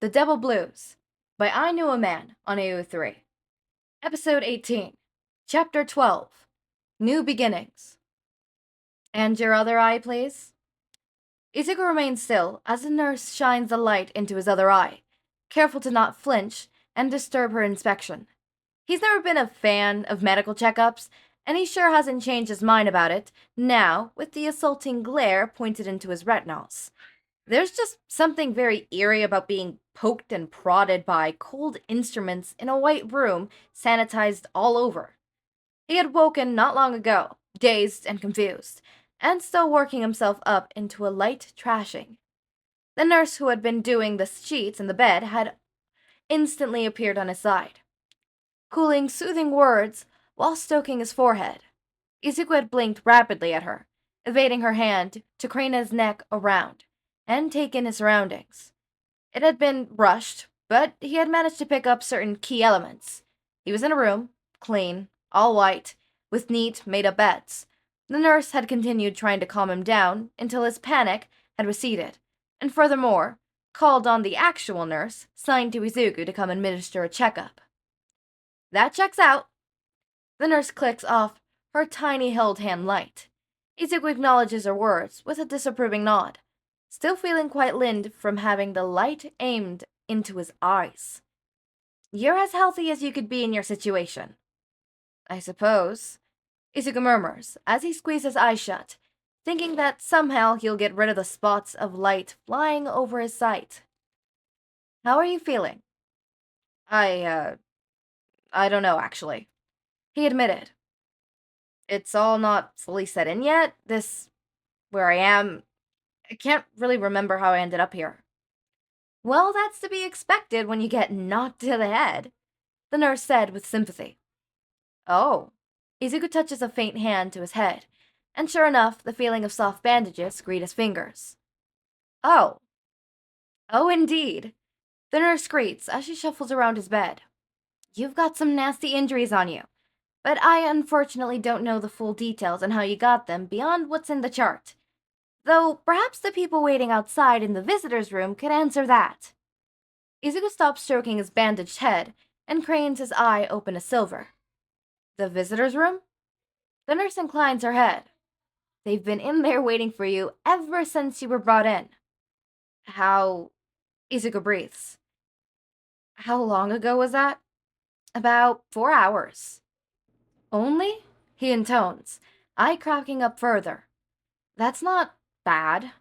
The Devil Blues by I Knew a Man on AO3. Episode 18. Chapter 12. New Beginnings. And your other eye, please? Izuku remains still as the nurse shines the light into his other eye, careful to not flinch and disturb her inspection. He's never been a fan of medical checkups, and he sure hasn't changed his mind about it now with the assaulting glare pointed into his retinas. There's just something very eerie about being poked and prodded by cold instruments in a white room sanitized all over. He had woken not long ago, dazed and confused, and still working himself up into a light trashing. The nurse who had been doing the sheets in the bed had instantly appeared on his side, cooling soothing words while stroking his forehead. Izuku had blinked rapidly at her, evading her hand to crane his neck around and take in his surroundings. It had been rushed, but he had managed to pick up certain key elements. He was in a room, clean, all white, with neat, made-up beds. The nurse had continued trying to calm him down until his panic had receded, and furthermore, called on the actual nurse, signed to Izuku to come administer a checkup. That checks out. The nurse clicks off her tiny held hand light. Izuku acknowledges her words with a disapproving nod, still feeling quite lind from having the light aimed into his eyes. You're as healthy as you could be in your situation. I suppose, Izuku murmurs as he squeezes his eyes shut, thinking that somehow he'll get rid of the spots of light flying over his sight. How are you feeling? I don't know, actually, he admitted. It's all not fully set in yet. Where I am, I can't really remember how I ended up here. Well, that's to be expected when you get knocked to the head, the nurse said with sympathy. Oh. Izuku touches a faint hand to his head, and sure enough, the feeling of soft bandages greet his fingers. Oh. Oh, indeed, the nurse greets as she shuffles around his bed. You've got some nasty injuries on you, but I unfortunately don't know the full details on how you got them beyond what's in the chart. Though perhaps the people waiting outside in the visitor's room could answer that. Izuku stops stroking his bandaged head and cranes his eye open as silver. The visitor's room? The nurse inclines her head. They've been in there waiting for you ever since you were brought in. How? Izuku breathes. How long ago was that? About 4 hours. Only? He intones, eye cracking up further. That's not bad.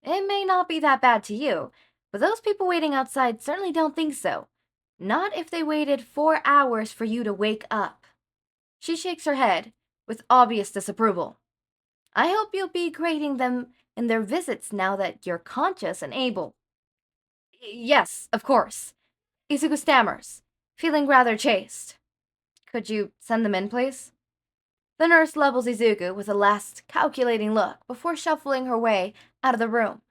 It may not be that bad to you, but those people waiting outside certainly don't think so. Not if they waited 4 hours for you to wake up. She shakes her head with obvious disapproval. I hope you'll be grading them in their visits now that you're conscious and able. Yes, of course. Izuku stammers, feeling rather chaste. Could you send them in, please? The nurse levels Izuku with a last calculating look before shuffling her way out of the room.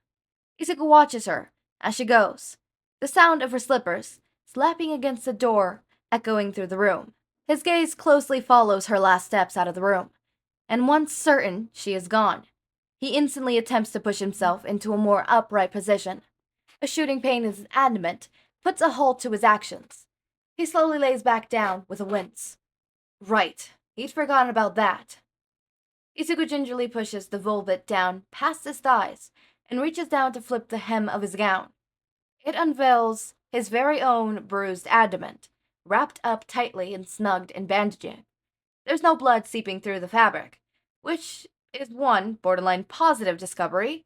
Izuku watches her as she goes, the sound of her slippers slapping against the door echoing through the room. His gaze closely follows her last steps out of the room, and once certain she is gone, he instantly attempts to push himself into a more upright position. A shooting pain in his abdomen puts a halt to his actions. He slowly lays back down with a wince. Right, he'd forgotten about that. Izuku gingerly pushes the volvet down past his thighs and reaches down to flip the hem of his gown. It unveils his very own bruised abdomen, wrapped up tightly and snugged in bandaging. There's no blood seeping through the fabric, which is one borderline positive discovery.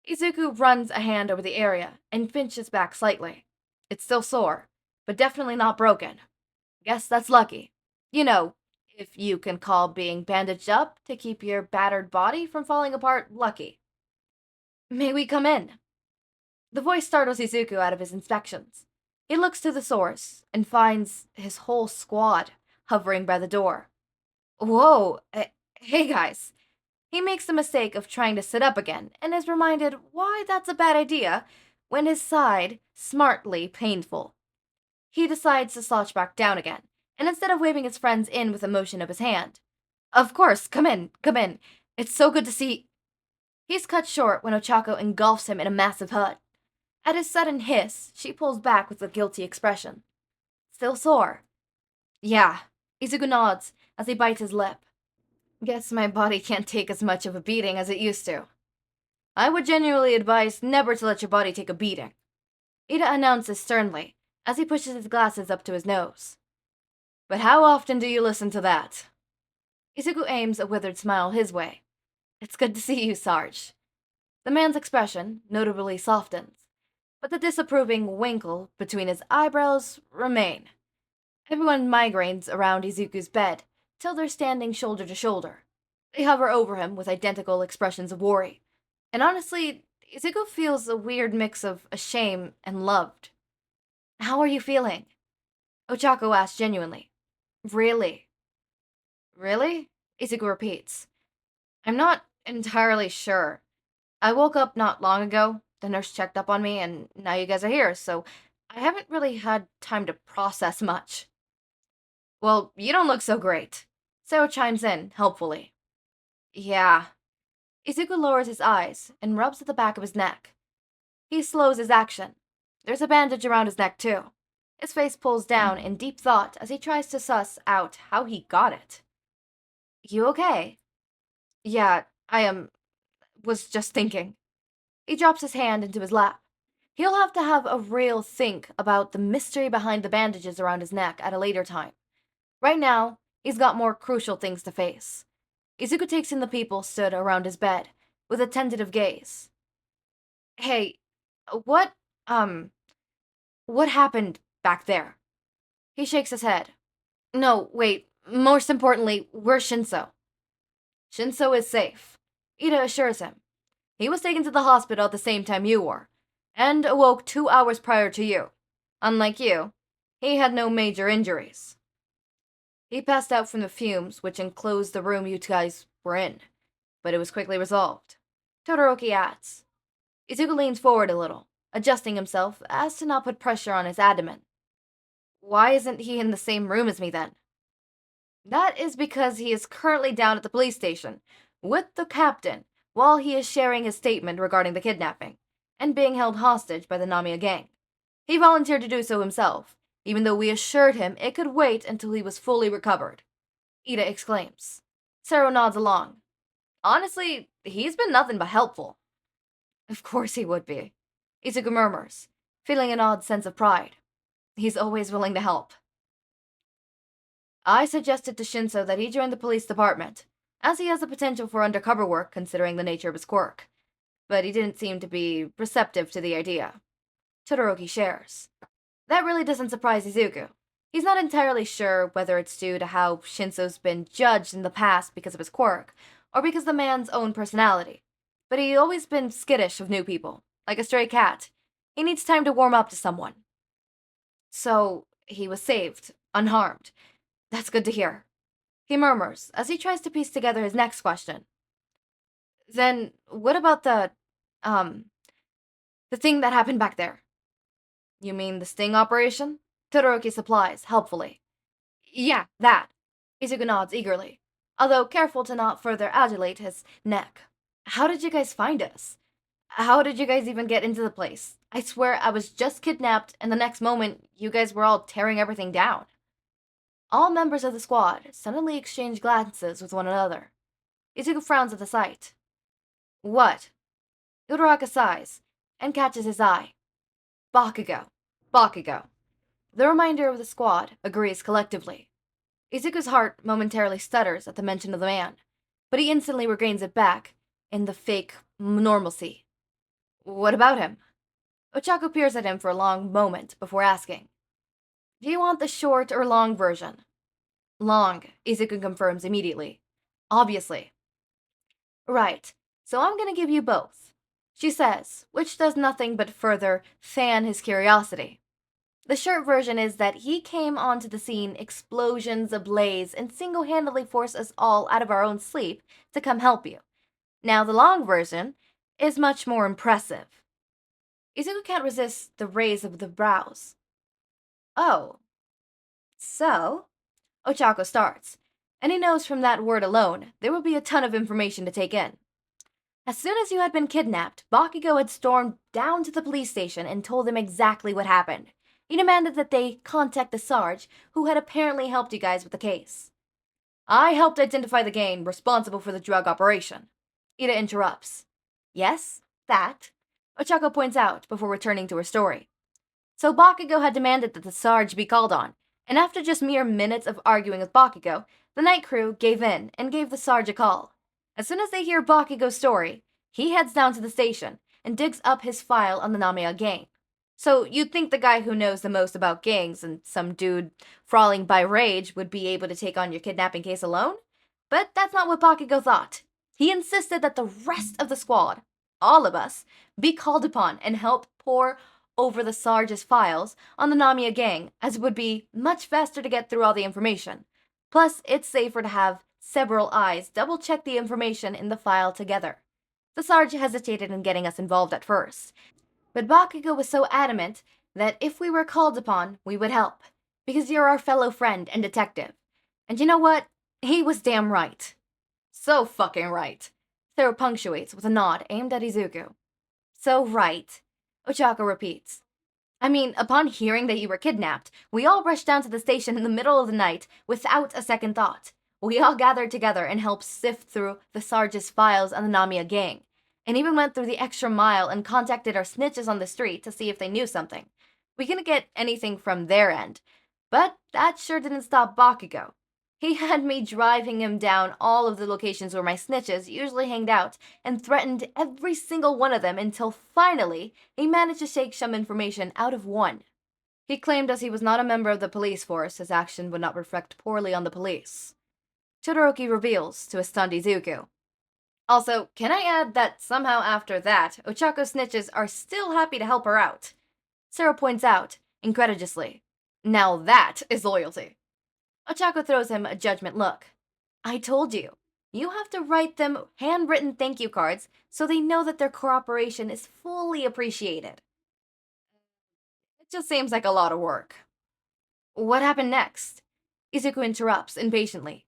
Izuku runs a hand over the area and pinches back slightly. It's still sore, but definitely not broken. Guess that's lucky. You know, if you can call being bandaged up to keep your battered body from falling apart lucky. May we come in? The voice startles Izuku out of his inspections. He looks to the source and finds his whole squad hovering by the door. Whoa, hey guys. He makes the mistake of trying to sit up again and is reminded why that's a bad idea when his side smartly painful. He decides to slouch back down again, and instead of waving his friends in with a motion of his hand, of course, come in. It's so good to see. He's cut short when Ochako engulfs him in a massive hug. At his sudden hiss, she pulls back with a guilty expression. Still sore? Yeah. Izuku nods as he bites his lip. Guess my body can't take as much of a beating as it used to. I would genuinely advise never to let your body take a beating, Ida announces sternly as he pushes his glasses up to his nose. But how often do you listen to that? Izuku aims a withered smile his way. It's good to see you, Sarge. The man's expression notably softens, but the disapproving winkle between his eyebrows remain. Everyone migraines around Izuku's bed till they're standing shoulder to shoulder. They hover over him with identical expressions of worry. And honestly, Izuku feels a weird mix of ashamed and loved. How are you feeling? Ochako asks genuinely. Really? Really? Izuku repeats. I'm not entirely sure. I woke up not long ago, the nurse checked up on me, and now you guys are here, so I haven't really had time to process much. Well, you don't look so great. Sero chimes in, helpfully. Yeah. Izuku lowers his eyes and rubs at the back of his neck. He slows his action. There's a bandage around his neck, too. His face pulls down in deep thought as he tries to suss out how he got it. You okay? Yeah, was just thinking. He drops his hand into his lap. He'll have to have a real think about the mystery behind the bandages around his neck at a later time. Right now, he's got more crucial things to face. Izuku takes in the people stood around his bed, with a tentative gaze. Hey, what, what happened back there? He shakes his head. No, wait, most importantly, where's Shinso? Shinso is safe, Ida assures him. He was taken to the hospital at the same time you were, and awoke 2 hours prior to you. Unlike you, he had no major injuries. He passed out from the fumes which enclosed the room you guys were in, but it was quickly resolved. Todoroki adds. Izuku leans forward a little, adjusting himself as to not put pressure on his abdomen. Why isn't he in the same room as me then? That is because he is currently down at the police station, with the captain, while he is sharing his statement regarding the kidnapping, and being held hostage by the Namiya gang. He volunteered to do so himself, even though we assured him it could wait until he was fully recovered. Ida exclaims. Sero nods along. Honestly, he's been nothing but helpful. Of course he would be. Izuku murmurs, feeling an odd sense of pride. He's always willing to help. I suggested to Shinso that he join the police department, as he has the potential for undercover work considering the nature of his quirk, but he didn't seem to be receptive to the idea. Todoroki shares. That really doesn't surprise Izuku. He's not entirely sure whether it's due to how Shinso's been judged in the past because of his quirk, or because of the man's own personality. But he's always been skittish of new people, like a stray cat. He needs time to warm up to someone. So, he was saved, unharmed. That's good to hear. He murmurs as he tries to piece together his next question. Then, what about the thing that happened back there? You mean the sting operation? Todoroki supplies, helpfully. Yeah, that. Izuku nods eagerly, although careful to not further adulate his neck. How did you guys find us? How did you guys even get into the place? I swear I was just kidnapped, and the next moment, you guys were all tearing everything down. All members of the squad suddenly exchange glances with one another. Izuku frowns at the sight. What? Uraraka sighs, and catches his eye. Bakugo. Bakugo. The remainder of the squad agrees collectively. Izuku's heart momentarily stutters at the mention of the man, but he instantly regains it back in the fake normalcy. What about him? Ochako peers at him for a long moment before asking. Do you want the short or long version? Long, Izuku confirms immediately. Obviously. Right, so I'm gonna give you both, she says, which does nothing but further fan his curiosity. The short version is that he came onto the scene explosions ablaze and single-handedly forced us all out of our own sleep to come help you. Now the long version is much more impressive. Izuku can't resist the raise of the brows. Oh. So? Ochako starts, and he knows from that word alone there will be a ton of information to take in. As soon as you had been kidnapped, Bakugo had stormed down to the police station and told them exactly what happened. He demanded that they contact the Sarge, who had apparently helped you guys with the case. I helped identify the gang responsible for the drug operation. Ida interrupts. Yes, that, Ochako points out before returning to her story. So Bakugo had demanded that the Sarge be called on, and after just mere minutes of arguing with Bakugo, the night crew gave in and gave the Sarge a call. As soon as they hear Bakugo's story, he heads down to the station and digs up his file on the Namiya gang. So you'd think the guy who knows the most about gangs and some dude falling by rage would be able to take on your kidnapping case alone? But that's not what Bakugo thought. He insisted that the rest of the squad, all of us, be called upon and help pore over the Sarge's files on the Namiya gang, as it would be much faster to get through all the information. Plus, it's safer to have several eyes double check the information in the file together. The Sarge hesitated in getting us involved at first, but Bakugo was so adamant that if we were called upon, we would help, because you're our fellow friend and detective. And you know what? He was damn right. So fucking right. Thero punctuates with a nod aimed at Izuku. So right, Ochako repeats. I mean, upon hearing that you were kidnapped, we all rushed down to the station in the middle of the night without a second thought. We all gathered together and helped sift through the Sarge's files on the Namiya gang, and even went through the extra mile and contacted our snitches on the street to see if they knew something. We couldn't get anything from their end, but that sure didn't stop Bakugo. He had me driving him down all of the locations where my snitches usually hanged out and threatened every single one of them until finally he managed to shake some information out of one. He claimed as he was not a member of the police force, his action would not reflect poorly on the police. Todoroki reveals to a stunned Izuku. Also, can I add that somehow after that, Ochako's snitches are still happy to help her out? Sarah points out, incredulously. Now that is loyalty. Ochako throws him a judgment look. I told you. You have to write them handwritten thank you cards so they know that their cooperation is fully appreciated. It just seems like a lot of work. What happened next? Izuku interrupts impatiently.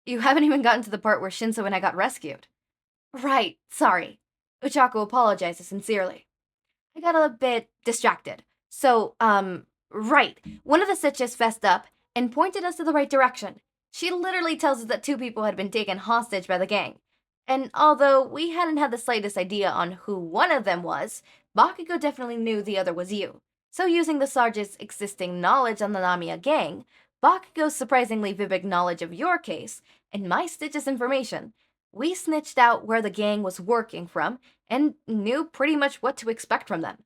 You haven't even gotten to the part where Shinso and I got rescued. Right, sorry. Ochako apologizes sincerely. I got a bit distracted. So, right. One of the snitches fessed up and pointed us to the right direction. She literally tells us that two people had been taken hostage by the gang. And although we hadn't had the slightest idea on who one of them was, Bakugo definitely knew the other was you. So using the Sarge's existing knowledge on the Namiya gang, Bakugo's surprisingly vivid knowledge of your case, and my Stitch's information, we snitched out where the gang was working from and knew pretty much what to expect from them.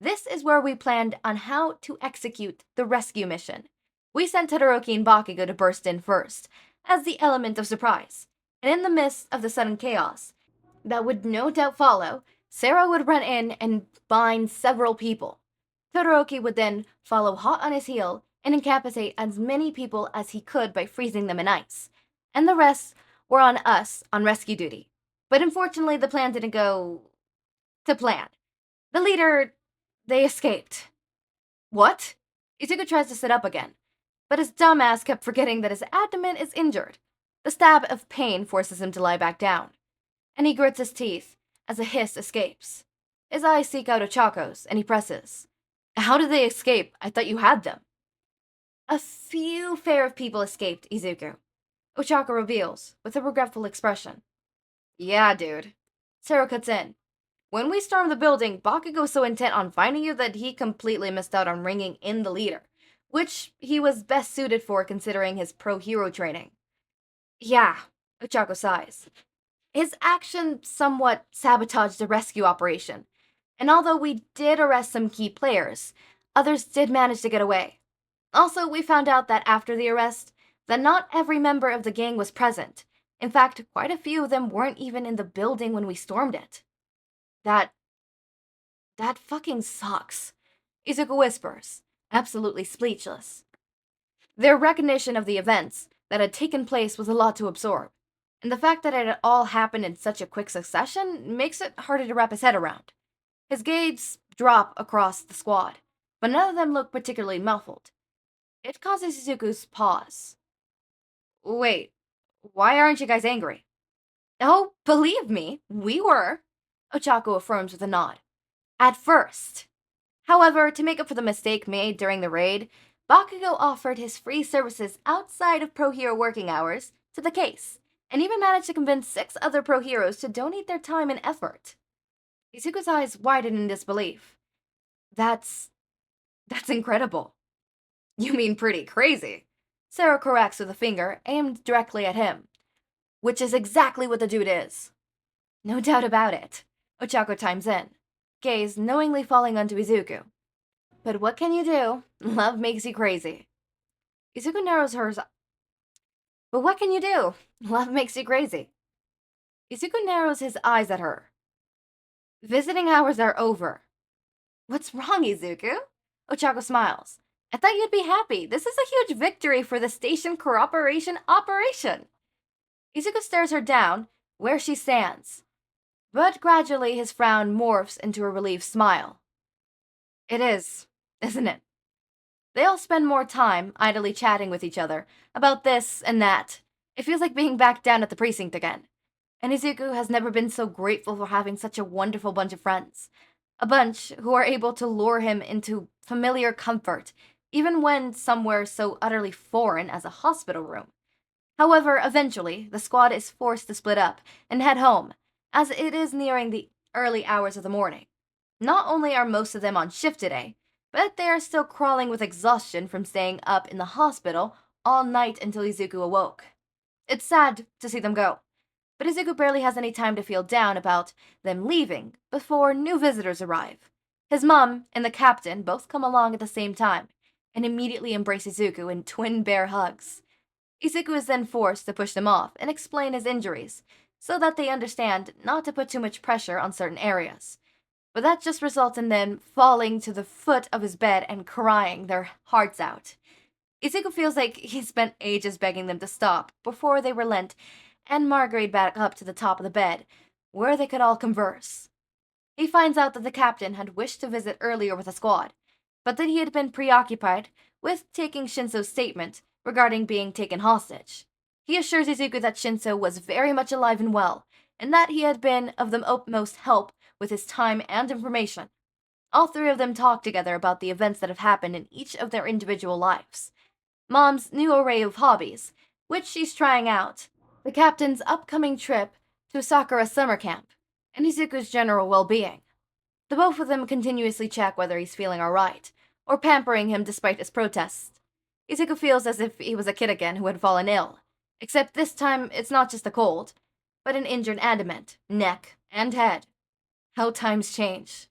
This is where we planned on how to execute the rescue mission. We sent Todoroki and Bakugo to burst in first, as the element of surprise. And in the midst of the sudden chaos that would no doubt follow, Sarah would run in and bind several people. Todoroki would then follow hot on his heel and incapacitate as many people as he could by freezing them in ice. And the rest were on us on rescue duty. But unfortunately, the plan didn't go to plan. The leader, they escaped. What? Izuku tries to sit up again, but his dumbass kept forgetting that his abdomen is injured. The stab of pain forces him to lie back down, and he grits his teeth as a hiss escapes. His eyes seek out Ochako's, and he presses. How did they escape? I thought you had them. A few fair of people escaped, Izuku. Ochako reveals, with a regretful expression. Yeah, dude. Sarah cuts in. When we stormed the building, Bakugo was so intent on finding you that he completely missed out on ringing in the leader, which he was best suited for considering his pro-hero training. Yeah, Ochako sighs. His action somewhat sabotaged the rescue operation, and although we did arrest some key players, others did manage to get away. Also, we found out that after the arrest, that not every member of the gang was present. In fact, quite a few of them weren't even in the building when we stormed it. That fucking sucks, Izuku whispers, absolutely speechless. Their recognition of the events that had taken place was a lot to absorb, and the fact that it had all happened in such a quick succession makes it harder to wrap his head around. His gaze drop across the squad, but none of them look particularly muffled. It causes Izuku's pause. Wait, why aren't you guys angry? Oh, believe me, we were, Ochako affirms with a nod. At first. However, to make up for the mistake made during the raid, Bakugo offered his free services outside of Pro Hero working hours to the case, and even managed to convince 6 other Pro Heroes to donate their time and effort. Izuku's eyes widen in disbelief. That's incredible. You mean pretty crazy. Sarah corrects with a finger aimed directly at him, which is exactly what the dude is. No doubt about it. Ochako chimes in, gaze knowingly falling onto Izuku. But what can you do? Love makes you crazy. Izuku narrows hers. But what can you do? Love makes you crazy. Izuku narrows his eyes at her. Visiting hours are over. What's wrong, Izuku? Ochako smiles. I thought you'd be happy. This is a huge victory for the station cooperation operation. Izuku stares her down, where she stands. But gradually his frown morphs into a relieved smile. It is, isn't it? They all spend more time idly chatting with each other about this and that. It feels like being back down at the precinct again. And Izuku has never been so grateful for having such a wonderful bunch of friends. A bunch who are able to lure him into familiar comfort, even when somewhere so utterly foreign as a hospital room. However, eventually, the squad is forced to split up and head home, as it is nearing the early hours of the morning. Not only are most of them on shift today, but they are still crawling with exhaustion from staying up in the hospital all night until Izuku awoke. It's sad to see them go, but Izuku barely has any time to feel down about them leaving before new visitors arrive. His mom and the captain both come along at the same time and immediately embrace Izuku in twin bear hugs. Izuku is then forced to push them off and explain his injuries, so that they understand not to put too much pressure on certain areas. But that just results in them falling to the foot of his bed and crying their hearts out. Izuku feels like he spent ages begging them to stop before they relent and migrate back up to the top of the bed, where they could all converse. He finds out that the captain had wished to visit earlier with the squad, but that he had been preoccupied with taking Shinso's statement regarding being taken hostage. He assures Izuku that Shinso was very much alive and well, and that he had been of the utmost help with his time and information. All 3 of them talk together about the events that have happened in each of their individual lives. Mom's new array of hobbies, which she's trying out, the captain's upcoming trip to Sakura summer camp, and Izuku's general well-being. The both of them continuously check whether he's feeling alright, or pampering him despite his protests. Izuku feels as if he was a kid again who had fallen ill, except this time it's not just a cold, but an injured adamant, neck, and head. How times change.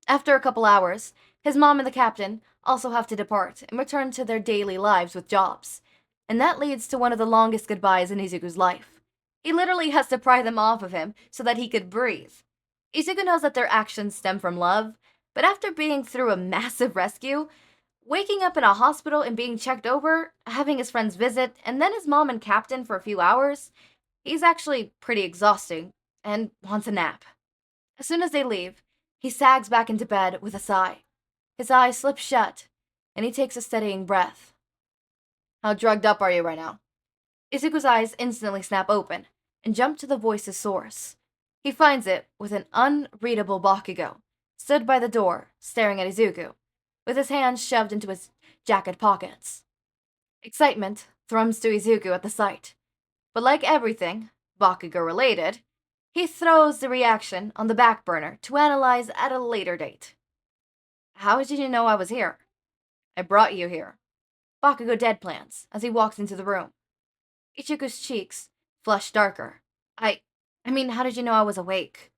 After a couple hours, his mom and the captain also have to depart and return to their daily lives with jobs, and that leads to one of the longest goodbyes in Izuku's life. He literally has to pry them off of him so that he could breathe. Izuku knows that their actions stem from love, but after being through a massive rescue, waking up in a hospital and being checked over, having his friends visit, and then his mom and captain for a few hours, he's actually pretty exhausting and wants a nap. As soon as they leave, he sags back into bed with a sigh. His eyes slip shut, and he takes a steadying breath. How drugged up are you right now? Izuku's eyes instantly snap open and jump to the voice's source. He finds it with an unreadable Bakugo, stood by the door, staring at Izuku, with his hands shoved into his jacket pockets. Excitement thrums to Izuku at the sight, but like everything, Bakugo-related, he throws the reaction on the back burner to analyze at a later date. How did you know I was here? I brought you here. Bakugo deadplans as he walks into the room. Ichiku's cheeks flush darker. I mean, how did you know I was awake?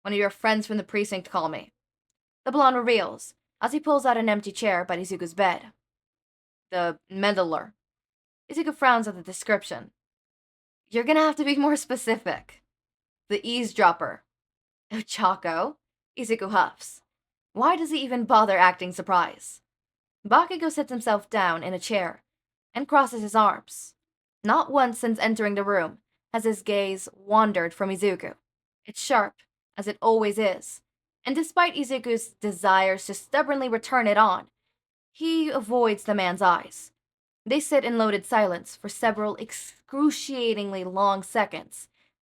One of your friends from the precinct called me. The blonde reveals as he pulls out an empty chair by Izuku's bed. The meddler. Izuku frowns at the description. You're gonna have to be more specific. The eavesdropper. Oh, Chaco. Izuku huffs. Why does he even bother acting surprised? Bakugo sits himself down in a chair and crosses his arms. Not once since entering the room has his gaze wandered from Izuku. It's sharp, as it always is, and despite Izuku's desires to stubbornly return it on, he avoids the man's eyes. They sit in loaded silence for several excruciatingly long seconds,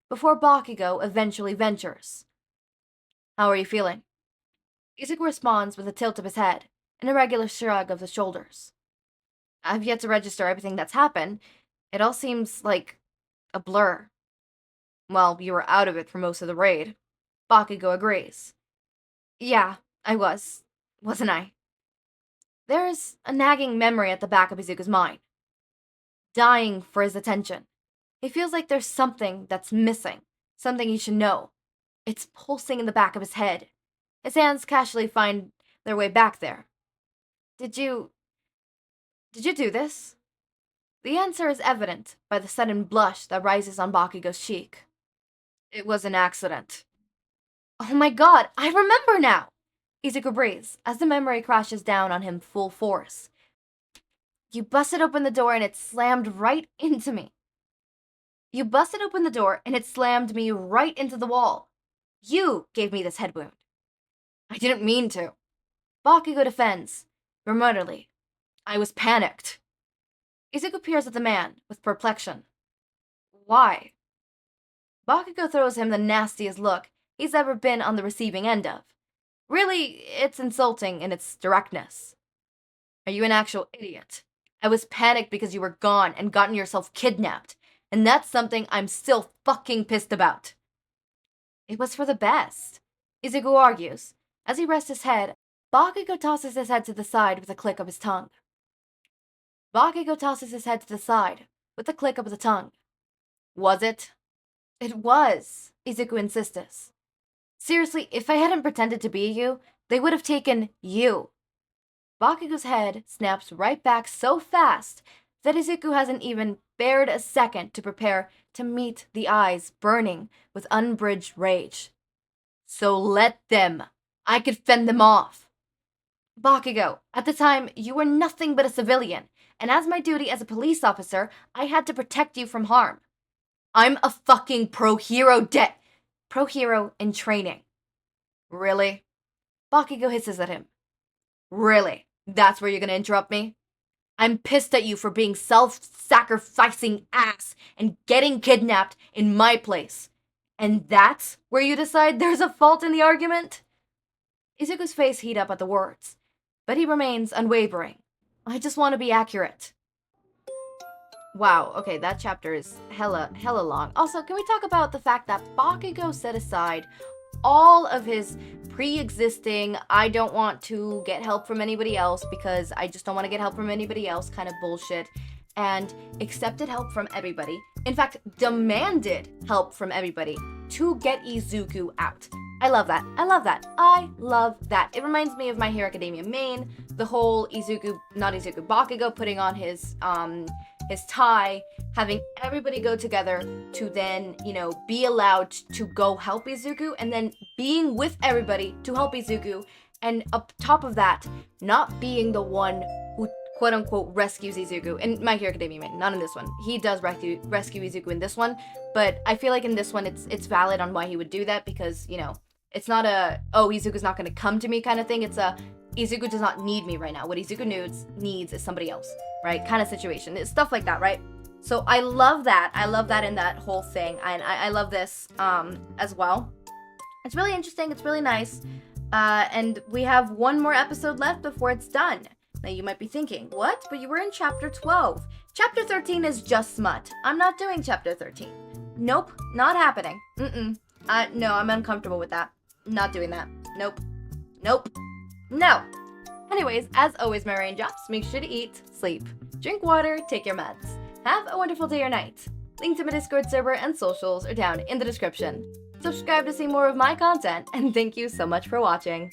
before Bakugo eventually ventures. How are you feeling? Izuku responds with a tilt of his head and a regular shrug of the shoulders. I've yet to register everything that's happened. It all seems like a blur. Well, you were out of it for most of the raid. Bakugo agrees. Yeah, I was. Wasn't I? There's a nagging memory at the back of Izuku's mind, dying for his attention. He feels like there's something that's missing, something he should know. It's pulsing in the back of his head. His hands casually find their way back there. Did you do this? The answer is evident by the sudden blush that rises on Bakugo's cheek. It was an accident. Oh my god, I remember now! Izuku breathes as the memory crashes down on him full force. You busted open the door and it slammed right into me. You busted open the door and it slammed me right into the wall. You gave me this head wound. I didn't mean to. Bakugo defends, remorsefully. I was panicked. Izuku peers at the man with perplexion. Why? Bakugo throws him the nastiest look he's ever been on the receiving end of. Really, it's insulting in its directness. Are you an actual idiot? I was panicked because you were gone and gotten yourself kidnapped, and that's something I'm still fucking pissed about. It was for the best, Izuku argues. As he rests his head, Bakugo tosses his head to the side with a click of his tongue. Bakugo tosses his head to the side with a click of the tongue. Was it? It was, Izuku insists. Seriously, if I hadn't pretended to be you, they would have taken you. Bakugo's head snaps right back so fast that Izuku hasn't even bared a second to prepare to meet the eyes burning with unbridged rage. So let them. I could fend them off. Bakugo, at the time, you were nothing but a civilian, and as my duty as a police officer, I had to protect you from harm. I'm a fucking pro-hero in training. Really? Bakugo hisses at him. Really? That's where you're gonna interrupt me? I'm pissed at you for being self-sacrificing ass and getting kidnapped in my place. And that's where you decide there's a fault in the argument? Izuku's face heat up at the words, but he remains unwavering. I just want to be accurate. Wow, okay, that chapter is hella long. Also, can we talk about the fact that Bakugo set aside all of his pre-existing, I don't want to get help from anybody else because I just don't want to get help from anybody else kind of bullshit, and accepted help from everybody. In fact, demanded help from everybody to get Izuku out. I love that. I love that. It reminds me of My Hero Academia main, the whole Bakugo putting on his tie, having everybody go together to then, be allowed to go help Izuku, and then being with everybody to help Izuku, and up top of that, not being the one who quote-unquote rescues Izuku. In My Hero Academia main, not in this one. He does rescue Izuku in this one, but I feel like in this one it's valid on why he would do that, because, it's not a, oh, Izuku's not going to come to me kind of thing. It's a, Izuku does not need me right now. What Izuku needs is somebody else, right? Kind of situation. It's stuff like that, right? So I love that. I love that in that whole thing. And I love this as well. It's really interesting. It's really nice. And we have one more episode left before it's done. Now you might be thinking, what? But you were in chapter 12. Chapter 13 is just smut. I'm not doing chapter 13. Nope, not happening. No, I'm uncomfortable with that. Not doing that. Nope. No. Anyways, as always, my raindrops, make sure to eat, sleep, drink water, take your meds. Have a wonderful day or night. Link to my Discord server and socials are down in the description. Subscribe to see more of my content, and thank you so much for watching.